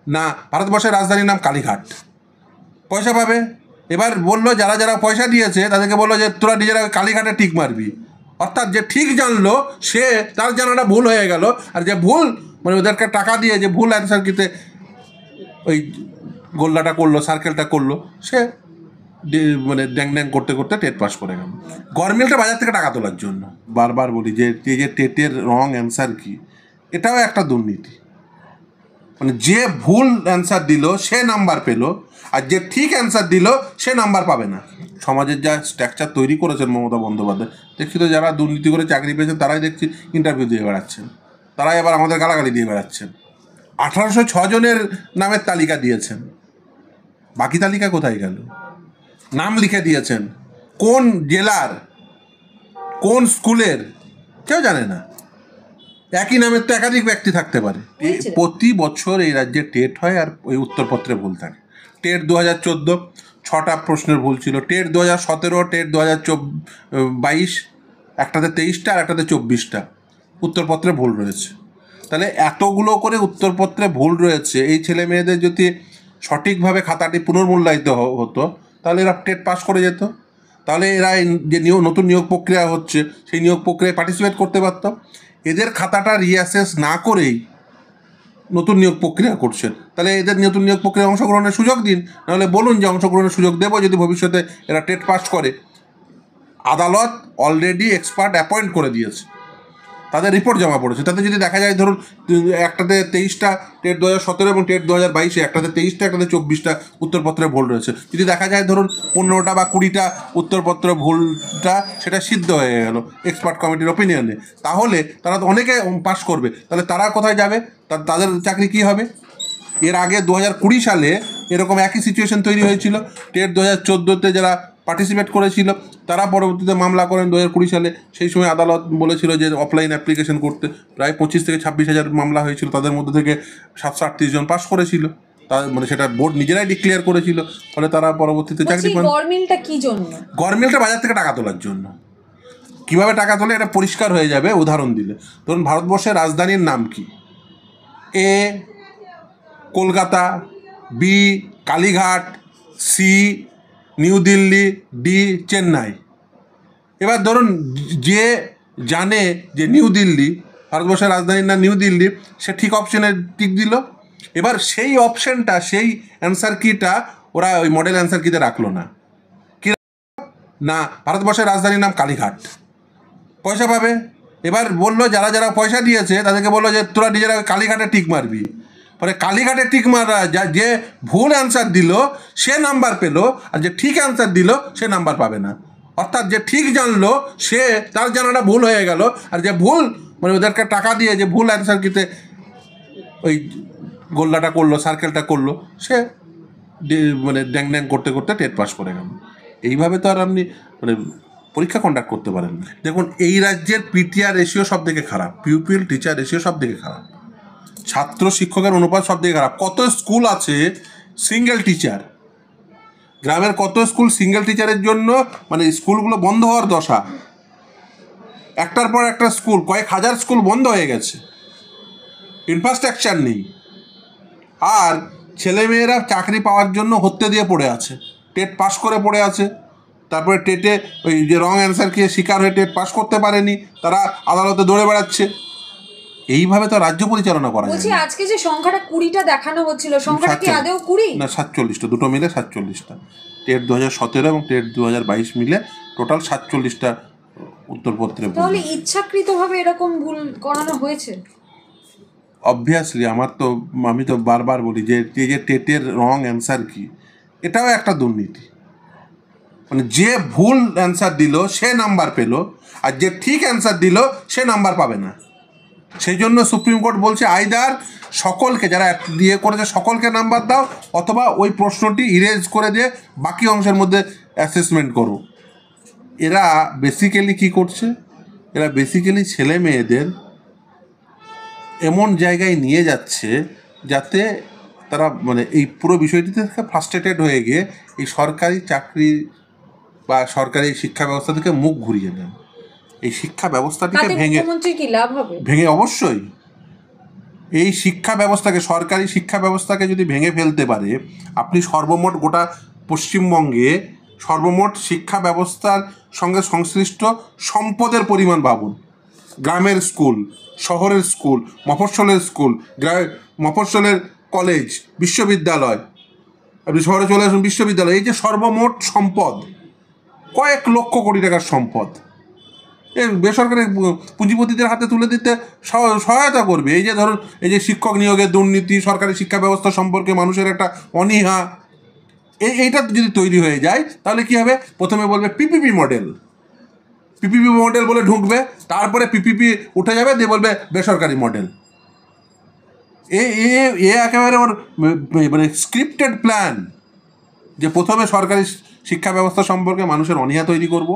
না ভারতবর্ষের রাজধানীর নাম কালীঘাট। পয়সা পাবে। এবার বললো যারা যারা পয়সা দিয়েছে তাদেরকে বললো যে তোরা নিজেরা কালীঘাটে টিক মারবি। অর্থাৎ যে ঠিক জানলো সে তার জানাটা ভুল হয়ে গেল, আর যে ভুল মানে ওদেরকে টাকা দিয়ে যে ভুল অ্যান্সার কিতে ওই গোল্লাটা করলো, সার্কেলটা করলো, সে মানে ড্যাং ড্যাং করতে করতে টেট পাস করে গেল গভর্নমেন্টের বাজার থেকে টাকা তোলার জন্য। বারবার বলি যে এই যে টেটের রং অ্যান্সার কি, এটাও একটা দুর্নীতি। মানে যে ভুল অ্যান্সার দিল সে নাম্বার পেল, আর যে ঠিক অ্যান্সার দিল সে নাম্বার পাবে না। সমাজের যা স্ট্রাকচার তৈরি করেছেন মমতা বন্দ্যোপাধ্যায়, দেখছি তো যারা দুর্নীতি করে চাকরি পেয়েছেন তারাই দেখছি ইন্টারভিউ দিয়ে বেড়াচ্ছেন, তারাই আবার আমাদের গালাগালি দিয়ে বেড়াচ্ছেন। 1806 জনের নামের তালিকা দিয়েছেন, বাকি তালিকা কোথায় গেল? নাম লিখে দিয়েছেন, কোন জেলার কোন স্কুলের কেউ জানে না। একই নামের তো একাধিক ব্যক্তি থাকতে পারে। প্রতি বছর এই রাজ্যে টেট হয় আর ওই উত্তরপত্রে ভুল থাকে। টেট 2014 6টা প্রশ্নের ভুল ছিল, টেট 2017, টেট 2022 একটাতে 23টা আর একটাতে 24টা উত্তরপত্রে ভুল রয়েছে। তাহলে এতগুলো করে উত্তরপত্রে ভুল রয়েছে, এই ছেলে মেয়েদের যদি সঠিকভাবে খাতাটি পুনর্মূল্যায়িত হতো তাহলে এরা টেট পাস করে যেত, তাহলে এরা যে নতুন নিয়োগ প্রক্রিয়া হচ্ছে সেই নিয়োগ প্রক্রিয়ায় পার্টিসিপেট করতে পারত। এদের খাতাটা রিঅ্যাসেস না করেই নতুন নিয়োগ প্রক্রিয়া করছেন, তাহলে এদের নতুন নিয়োগ প্রক্রিয়ায় অংশগ্রহণের সুযোগ দিন, নাহলে বলুন যে অংশগ্রহণের সুযোগ দেবো যদি ভবিষ্যতে এরা টেট পাস করে। আদালত অলরেডি এক্সপার্ট অ্যাপয়েন্ট করে দিয়েছে, তাদের রিপোর্ট জমা পড়েছে, তাতে যদি দেখা যায় ধরুন একটাতে 23টা টেট 2017 এবং টেট 2022, একটাতে 23টা একটাতে 24টা উত্তরপত্রে ভুল রয়েছে, যদি দেখা যায় ধরুন 15টা বা 20টা উত্তরপত্র ভুলটা সেটা সিদ্ধ হয়ে গেল এক্সপার্ট কমিটির ওপিনিয়নে, তাহলে তারা তো অনেকে পাস করবে, তাহলে তারা কোথায় যাবে? তাদের চাকরি কী হবে? এর আগে 2020 সালে এরকম একই সিচুয়েশন তৈরি হয়েছিল। টেট 2014-তে যারা পার্টিসিপেট করেছিল তারা পরবর্তীতে মামলা করেন 2020 সালে। সেই সময় আদালত বলেছিল যে অফলাইন অ্যাপ্লিকেশন করতে প্রায় 25 থেকে 26 হাজার মামলা হয়েছিল, তাদের মধ্যে থেকে 738 জন পাস করেছিল, মানে সেটা বোর্ড নিজেরাই ডিক্লেয়ার করেছিল, ফলে তারা পরবর্তীতে চাকরি পান। গভর্নমেন্টটা কি জন্য? গভর্নমেন্টের বাজার থেকে টাকা তোলার জন্য। কিভাবে টাকা তোলে এটা পরিষ্কার হয়ে যাবে উদাহরণ দিলে। ধরুন ভারতবর্ষের রাজধানীর নাম কি? A Kolkata, B Kalighat, C new Delhi, D Chennai. এবার ধরুন যে জানে যে নিউ দিল্লি ভারতবর্ষের রাজধানীর নাম নিউ দিল্লি, সে ঠিক অপশানে টিক দিল। এবার সেই অপশানটা সেই অ্যান্সার কিটা ওরা ওই মডেল অ্যান্সার কিতে রাখলো না। কি না ভারতবর্ষের রাজধানীর নাম কালীঘাট। পয়সা পাবে। এবার বললো যারা যারা পয়সা দিয়েছে তাদেরকে বললো যে তোরা নিজেরা কালীঘাটে টিক মারবি। পরে কালীঘাটে টিক মারা যে ভুল অ্যান্সার দিল সে নাম্বার পেল, আর যে ঠিক অ্যান্সার দিল সে নাম্বার পাবে না। অর্থাৎ যে ঠিক জানলো সে তার জানাটা ভুল হয়ে গেল, আর যে ভুল মানে ওদেরকে টাকা দিয়ে যে ভুল অ্যান্সার কিতে ওই গোল্লাটা করলো, সার্কেলটা করলো, সে মানে ড্যাং ড্যাং করতে করতে টেট পাস করে গেল। এইভাবে তো আর আপনি মানে পরীক্ষা কন্ডাক্ট করতে পারেন না। দেখুন এই রাজ্যের পিটিআর রেশিও সব থেকে খারাপ, পিউপিল টিচার রেশিও সব থেকে খারাপ, ছাত্র শিক্ষকের অনুপাত সব থেকে খারাপ। কত স্কুল আছে সিঙ্গেল টিচার, গ্রামের কত স্কুল সিঙ্গেল টিচারের জন্য মানে স্কুলগুলো বন্ধ হওয়ার দশা। একটার পর একটা স্কুল, কয়েক হাজার স্কুল বন্ধ হয়ে গেছে, ইনফ্রাস্ট্রাকচার নেই, আর ছেলেমেয়েরা চাকরি পাওয়ার জন্য হত্যে দিয়ে পড়ে আছে, টেট পাস করে পড়ে আছে, তারপরে টেটে ওই যে রং অ্যান্সারকে শিকার হয়ে টেট পাস করতে পারেনি, তারা আদালতে দৌড়ে বেড়াচ্ছে। এইভাবে তো রাজ্য পরিচালনা করা যায় না। আজকে যে সংখ্যাটা 20টা দেখানো হচ্ছিল, সংখ্যাটা কি আদৌ 20 না 47টা, দুটো মিলে 47টা। টেট 2017 এবং টেট 2022 মিলে টোটাল 47টা উত্তরপত্রে। তাহলে ইচ্ছাকৃতভাবে এরকম ভুল করানো হয়েছে? অবভিয়াসলি আমি তো বারবার বলি যে এই যে টেটের রং অ্যান্সার কি, এটাও একটা দুর্নীতি। মানে যে ভুল অ্যান্সার দিল সে নাম্বার পেল, আর যে ঠিক অ্যান্সার দিল সে নাম্বার পাবে না। সেই জন্য সুপ্রিম কোর্ট বলছে আইদার সকলকে যারা দিয়ে করেছে সকলকে নাম্বার দাও, অথবা ওই প্রশ্নটি ইরেজ করে দিয়ে বাকি অংশের মধ্যে অ্যাসেসমেন্ট করো। এরা বেসিক্যালি কি করছে? এরা বেসিক্যালি ছেলে মেয়েদের এমন জায়গায় নিয়ে যাচ্ছে যাতে তারা মানে এই পুরো বিষয়টি থেকে ফ্রাস্ট্রেটেড হয়ে গিয়ে এই সরকারি চাকরি বা সরকারি শিক্ষা ব্যবস্থা থেকে মুখ ঘুরিয়ে নেন। এই শিক্ষা ব্যবস্থাটিকে ভেঙে কি লাভ হবে? ভেঙে অবশ্যই এই শিক্ষা ব্যবস্থাকে, সরকারি শিক্ষা ব্যবস্থাকে যদি ভেঙে ফেলতে পারে, আপনি সর্বমোট গোটা পশ্চিমবঙ্গে সর্বমোট শিক্ষা ব্যবস্থার সঙ্গে সংশ্লিষ্ট সম্পদের পরিমাণ ভাবুন। গ্রামের স্কুল, শহরের স্কুল, মফস্বলের স্কুল, মফস্বলের কলেজ, বিশ্ববিদ্যালয়, আপনি শহরে চলে আসুন, বিশ্ববিদ্যালয়, এই যে সর্বমোট সম্পদ, কয়েক লক্ষ কোটি টাকার সম্পদ, এই বেসরকারি পুঁজিপতিদের হাতে তুলে দিতে সহায়তা করবে। এই যে ধরুন, এই যে শিক্ষক নিয়োগের দুর্নীতি, সরকারি শিক্ষা ব্যবস্থা সম্পর্কে মানুষের একটা অনীহা, এইটা যদি তৈরি হয়ে যায় তাহলে কী হবে? প্রথমে বলবে পিপিপি মডেল, পিপিপি মডেল বলে ঢুকবে, তারপরে পিপিপি উঠে যাবে, দিয়ে বলবে বেসরকারি মডেল। এ একেবারে ওর মানে স্ক্রিপ্টেড প্ল্যান, যে প্রথমে সরকারি শিক্ষা ব্যবস্থা সম্পর্কে মানুষের অনীহা তৈরি করব,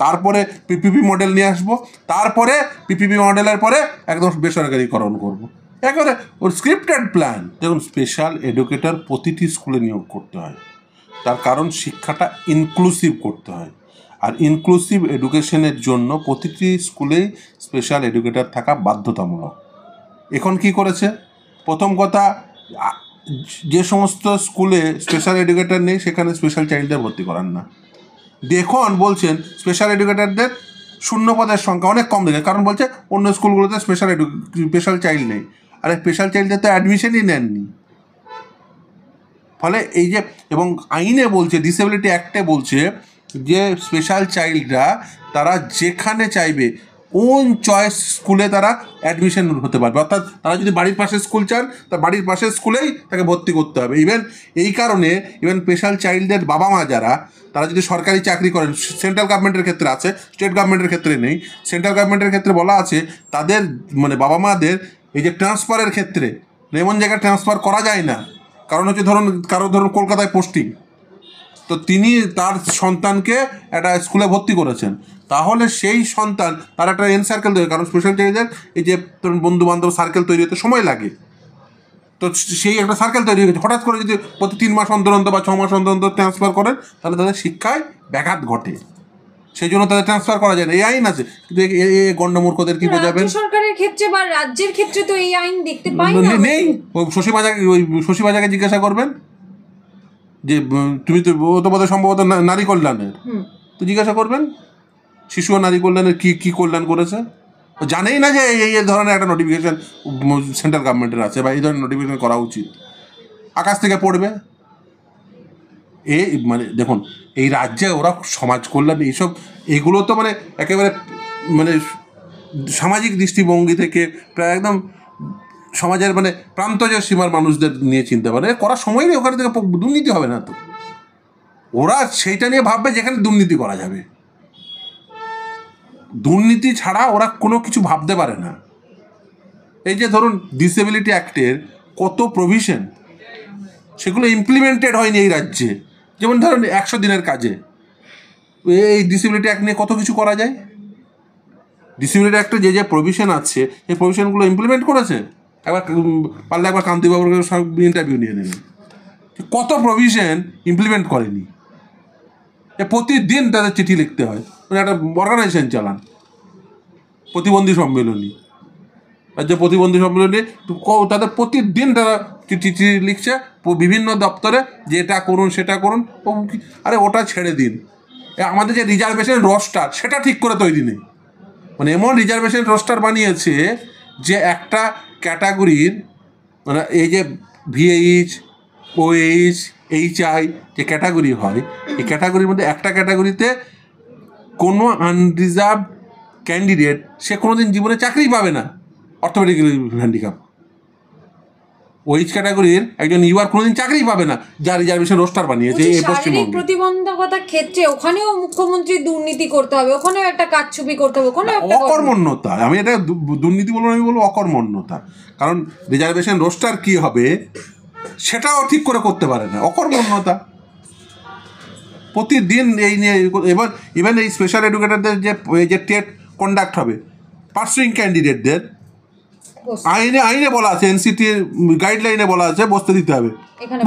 তারপরে পিপিপি মডেল নিয়ে আসবো, তারপরে পিপিপি মডেলের পরে একদম বেসরকারিকরণ করব। একেবারে ওর স্ক্রিপ্টেড প্ল্যান। দেখুন, স্পেশাল এডুকেটর প্রতিটি স্কুলে নিয়োগ করতে হয়, তার কারণ শিক্ষাটা ইনক্লুসিভ করতে হয়, আর ইনক্লুসিভ এডুকেশনের জন্য প্রতিটি স্কুলেই স্পেশাল এডুকেটর থাকা বাধ্যতামূলক। এখন কি করেছে? প্রথম কথা, যে সমস্ত স্কুলে স্পেশাল এডুকেটর নেই সেখানে স্পেশাল চাইল্ডদের ভর্তি করান না। দেখুন, বলছেন স্পেশাল এডুকেটরদের শূন্য পদের সংখ্যা অনেক কম দেখে, কারণ বলছে অন্য স্কুলগুলোতে স্পেশাল চাইল্ড নেই। আর স্পেশাল চাইল্ডদের তো অ্যাডমিশনই নেননি। ফলে এই যে, এবং আইনে বলছে, ডিসেবিলিটি অ্যাক্টে বলছে যে স্পেশাল চাইল্ডরা তারা যেখানে চাইবে ওন চয়েস স্কুলে তারা অ্যাডমিশন হতে পারবে। অর্থাৎ তারা যদি বাড়ির পাশে স্কুল চান, তা বাড়ির পাশের স্কুলেই তাকে ভর্তি করতে হবে। এই কারণে স্পেশাল চাইল্ডদের বাবা মা যারা, তারা যদি সরকারি চাকরি করেন, সেন্ট্রাল গভর্নমেন্টের ক্ষেত্রে আছে, স্টেট গভর্নমেন্টের ক্ষেত্রে নেই। সেন্ট্রাল গভর্নমেন্টের ক্ষেত্রে বলা আছে তাদের মানে বাবা মাদের এই যে ট্রান্সফারের ক্ষেত্রে এমন জায়গায় ট্রান্সফার করা যায় না। কারণ হচ্ছে, ধরুন কলকাতায় পোস্টিং, তো তিনি তার সন্তানকে একটা স্কুলে ভর্তি করেছেন, তাহলে সেই সন্তান তার একটা এন সার্কেল দেবে। কারণ স্পেশাল চাইল্ডের এই যে ধরুন বন্ধু বান্ধব সার্কেল তৈরি হতে সময় লাগে, তো সেই একটা সার্কেল তৈরি হয়েছে। হঠাৎ করে যদি প্রতি 3 মাস অন্তর অন্তর বা 6 মাস অন্তর অন্তর ট্রান্সফার করেন, তাহলে তাদের শিক্ষায় ব্যাঘাত ঘটে, সেই জন্য তাদের ট্রান্সফার করা যায় না। এই আইন আছে, কিন্তু গণ্ডমূর্খদের কি বোঝাবেন? সরকারের ক্ষেত্রে বা রাজ্যের ক্ষেত্রে তো এই আইন দেখতে পাই না, নেই। শশী বাজাকে জিজ্ঞাসা করবেন যে তুমি তো, ও তো বোধহয় সম্ভবত নারী কল্যাণের, তো জিজ্ঞাসা করবেন শিশু ও নারী কল্যাণের কি কল্যাণ করেছে। জানেই না যে এই ধরনের একটা নোটিফিকেশান সেন্ট্রাল গভর্নমেন্টের আছে, বা এই ধরনের নোটিফিকেশান করা উচিত। আকাশ থেকে পড়বে। মানে দেখুন, এই রাজ্যে ওরা সমাজ কল্যাণ এগুলো তো মানে একেবারে মানে সামাজিক দৃষ্টিভঙ্গি থেকে প্রায় একদম সমাজের মানে প্রান্তজ সীমার মানুষদের নিয়ে চিন্তা করে করার সময় নেই। ওখানে থেকে দুর্নীতি হবে না তো, ওরা সেইটা নিয়ে ভাববে যেখানে দুর্নীতি করা যাবে। দুর্নীতি ছাড়া ওরা কোনো কিছু ভাবতে পারে না। এই যে ধরুন ডিসেবিলিটি অ্যাক্টের কত প্রভিশন, সেগুলো ইমপ্লিমেন্টেড হয়নি এই রাজ্যে। যেমন ধরুন 100 দিনের কাজে, এই ডিসেবিলিটি অ্যাক্ট নিয়ে কত কিছু করা যায়। ডিসেবিলিটি অ্যাক্টে যে প্রভিশন আছে, এই প্রভিশনগুলো ইমপ্লিমেন্ট করেছে। পারলে একবার কান্তিবাবুর সব ইন্টারভিউ নিয়ে নেবেন, কত প্রভিশন ইমপ্লিমেন্ট করেনি। প্রতিদিন তাদের চিঠি লিখতে হয়, মানে একটা অর্গানাইজেশন চালান, প্রতিবন্ধী সম্মেলনী, রাজ্য প্রতিবন্ধী সম্মেলনী, তাদের প্রতিদিন তারা চিঠি লিখছে বিভিন্ন দপ্তরে যে এটা করুন সেটা করুন। আরে ওটা ছেড়ে দিন, আমাদের যে রিজার্ভেশন রোস্টার সেটা ঠিক করে তৈরি নেই। মানে এমন রিজার্ভেশন রোস্টার বানিয়েছে যে একটা ক্যাটাগরির, মানে এই যে ভিএইচ, ওএইচ, এইচআই যে ক্যাটাগরি হয়, এই ক্যাটাগরির মধ্যে একটা ক্যাটাগরিতে কোনো আনরিজার্ভ ক্যান্ডিডেট সে কোনো দিন জীবনে চাকরি পাবে না, অর্থোপেডিক্যালি হ্যান্ডিক্যাপ। ওইচ ক্যাটাগরির একজন ইউআর কোনোদিন চাকরি পাবে না, যা রিজার্ভেশন রোস্টার বানিয়েছে এই পশ্চিমবঙ্গে। প্রতিবন্ধকতার ক্ষেত্রে ওখানেও মুখ্যমন্ত্রী দুর্নীতি করতে হবে, ওখানেও একটা কারচুপি করতে হবে, ওখানেও একটা অকর্মণ্যতা। আমি এটা দুর্নীতি বলবো, আমি বলবো অকর্মণ্যতা। কারণ রিজার্ভেশন রোস্টার কি হবে সেটাও ঠিক করে করতে পারে না, অকর্মণ্যতা। প্রতিদিন এই নিয়ে ইভেন এই স্পেশাল এডুকেটরদের যে টেট কন্ডাক্ট হবে, পার্সুইং ক্যান্ডিডেটদের আইনে বলা আছে, এনসিটির গাইডলাইনে বলা আছে বসতে দিতে হবে,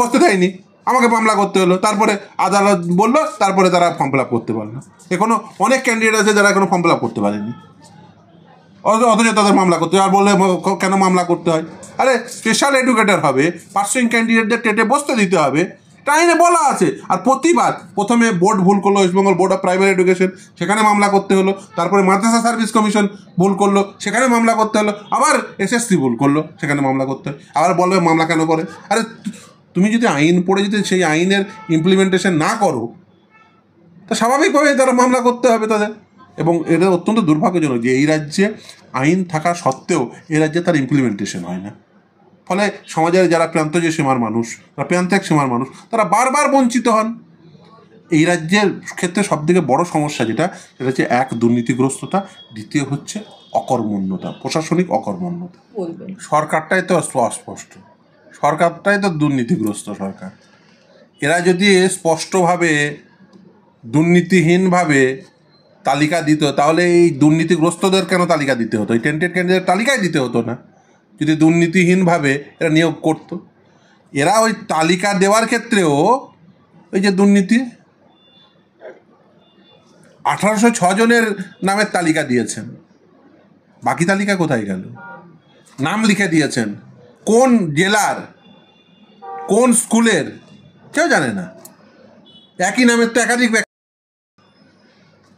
বসতে দেয়নি, আমাকে মামলা করতে হলো। তারপরে আদালত বললো, তারপরে তারা ফর্ম ফিল আপ করতে পারলো। এখনো অনেক ক্যান্ডিডেট আছে যারা এখনো ফর্ম ফিল আপ করতে পারেনি। অথচ তাদের মামলা করতে হয়। আর বললে কেন মামলা করতে হয়? আরে স্পেশাল এডুকেটর হবে, পার্সুইং ক্যান্ডিডেটদের টেটে বসতে দিতে হবে, এটা আইনে বলা আছে। আর প্রতিবাদ প্রথমে বোর্ড ভুল করলো, West Bengal board of primary education, সেখানে মামলা করতে হলো। তারপরে মাদ্রাসা সার্ভিস কমিশন ভুল করলো, সেখানে মামলা করতে হলো। আবার এসএসসি ভুল করলো, সেখানে মামলা করতে হয়। আবার বলবে মামলা কেন করে? আরে তুমি যদি আইন পড়ে যদি সেই আইনের ইমপ্লিমেন্টেশন না করো, তা স্বাভাবিকভাবে তারা মামলা করতে হবে তাদের। এবং এটা অত্যন্ত দুর্ভাগ্যজনক যে এই রাজ্যে আইন থাকা সত্ত্বেও এই রাজ্যে তার ইমপ্লিমেন্টেশন হয় না। ফলে সমাজের যারা প্রান্ত সীমার মানুষ, বা প্রান্তিক সীমার মানুষ, তারা বারবার বঞ্চিত হন। এই রাজ্যের ক্ষেত্রে সবথেকে বড় সমস্যা সেটা হচ্ছে এক, দুর্নীতিগ্রস্ততা, দ্বিতীয় হচ্ছে অকর্মণ্যতা, প্রশাসনিক অকর্মণ্যতা। সরকারটাই তো অস্পষ্ট, সরকারটাই তো দুর্নীতিগ্রস্ত সরকার। এরা যদি স্পষ্টভাবে দুর্নীতিহীনভাবে তালিকা দিত, তাহলে এই দুর্নীতিগ্রস্তদের কেন তালিকা দিতে হতো? এই টেন্টেড ক্যান্ডিডেট তালিকায় দিতে হতো না যদি দুর্নীতিহীনভাবে এরা নিয়োগ করত। এরা ওই তালিকা দেওয়ার ক্ষেত্রেও ওই যে দুর্নীতি, 1806 জনের নামের তালিকা দিয়েছেন, বাকি তালিকা কোথায় গেল? নাম লিখে দিয়েছেন, কোন জেলার কোন স্কুলের কেউ জানে না, একই নামের তো একাধিক।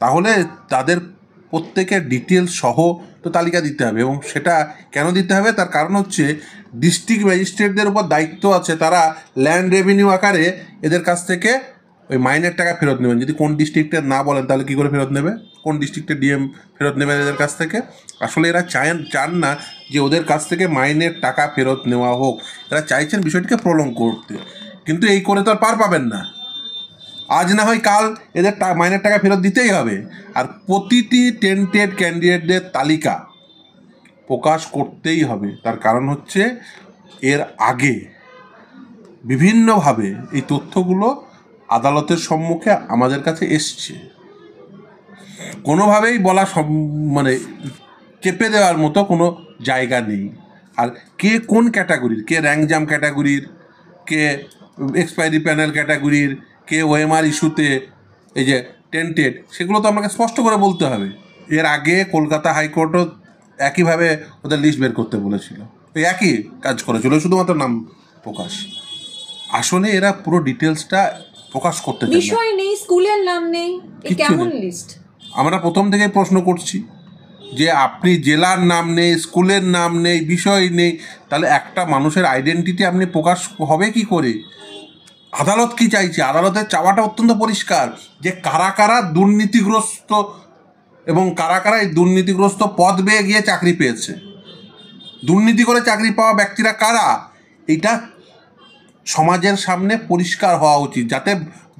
তাহলে তাদের প্রত্যেকের ডিটেলস সহ তো তালিকা দিতে হবে। এবং সেটা কেন দিতে হবে? তার কারণ হচ্ছে ডিস্ট্রিক্ট ম্যাজিস্ট্রেটদের উপর দায়িত্ব আছে, তারা ল্যান্ড রেভিনিউ আকারে এদের কাছ থেকে ওই মাইনের টাকা ফেরত নেবেন। যদি কোন ডিস্ট্রিক্টের না বলেন তাহলে কী করে ফেরত নেবে? কোন ডিস্ট্রিক্টের ডিএম ফেরত নেবেন এদের কাছ থেকে? আসলে এরা চান না যে ওদের কাছ থেকে মাইনের টাকা ফেরত নেওয়া হোক, এরা চাইছেন বিষয়টিকে প্রলং করতে। কিন্তু এই করে তো আর পার পাবেন না, আজ না হয় কাল এদের মাইনের টাকা ফেরত দিতেই হবে। আর প্রতিটি টেন্টেড ক্যান্ডিডেটদের তালিকা প্রকাশ করতেই হবে। তার কারণ হচ্ছে এর আগে বিভিন্নভাবে এই তথ্যগুলো আদালতের সম্মুখে আমাদের কাছে এসছে, কোনোভাবেই বলা মানে চেপে দেওয়ার মতো কোনো জায়গা নেই। আর কে কোন ক্যাটাগরির, কে র্যাঙ্ক জাম ক্যাটাগরির, কে এক্সপায়ারি প্যানেল ক্যাটাগরির, কে ওএমআর ইস্যুতে এই যে টেন্টেড, সেগুলো তো আমাকে স্পষ্ট করে বলতে হবে। এর আগে কলকাতা হাইকোর্টও একইভাবে ওদের লিস্ট বের করতে বলেছিল, ওই একই কাজ করেছিল, শুধুমাত্র নাম প্রকাশ। আসলে এরা পুরো ডিটেলসটা প্রকাশ করতে চায় না, বিষয় নেই, স্কুলের নাম নেই, কেমন লিস্ট? আমরা প্রথম থেকেই প্রশ্ন করছি যে আপনি জেলার নাম নেই, স্কুলের নাম নেই, বিষয় নেই, তাহলে একটা মানুষের আইডেন্টিটি আপনি প্রকাশ হবে কি করে? আদালত কি চাইছে? আদালতের চাওয়াটা অত্যন্ত পরিষ্কার যে কারা কারা দুর্নীতিগ্রস্ত এবং কারা কারা এই দুর্নীতিগ্রস্ত পদ পেয়ে গিয়ে চাকরি পেয়েছে, দুর্নীতি করে চাকরি পাওয়া ব্যক্তিরা কারা, এটা সমাজের সামনে পরিষ্কার হওয়া উচিত, যাতে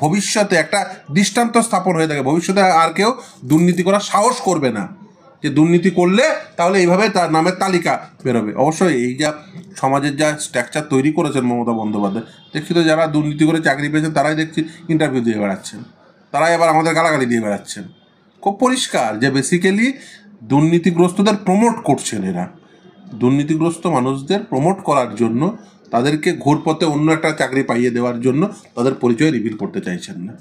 ভবিষ্যতে একটা দৃষ্টান্ত স্থাপন হয়ে থাকে। ভবিষ্যতে আর কেউ দুর্নীতি করার সাহস করবে না, যে দুর্নীতি করলে তাহলে এইভাবে তার নামের তালিকা বেরোবে। অবশ্যই এই যা সমাজের যা স্ট্রাকচার তৈরি করেছেন মমতা বন্দ্যোপাধ্যায়, দেখছি তো যারা দুর্নীতি করে চাকরি পেয়েছেন তারাই দেখছি ইন্টারভিউ দিয়ে বেড়াচ্ছেন, তারাই আবার আমাদের গালাগালি দিয়ে বেড়াচ্ছেন। খুব পরিষ্কার যে বেসিক্যালি দুর্নীতিগ্রস্তদের প্রমোট করছেন এরা, দুর্নীতিগ্রস্ত মানুষদের প্রমোট করার জন্য, তাদেরকে ঘুরপথে অন্য একটা চাকরি পাইয়ে দেওয়ার জন্য তাদের পরিচয় রিভিল করতে চাইছেন না।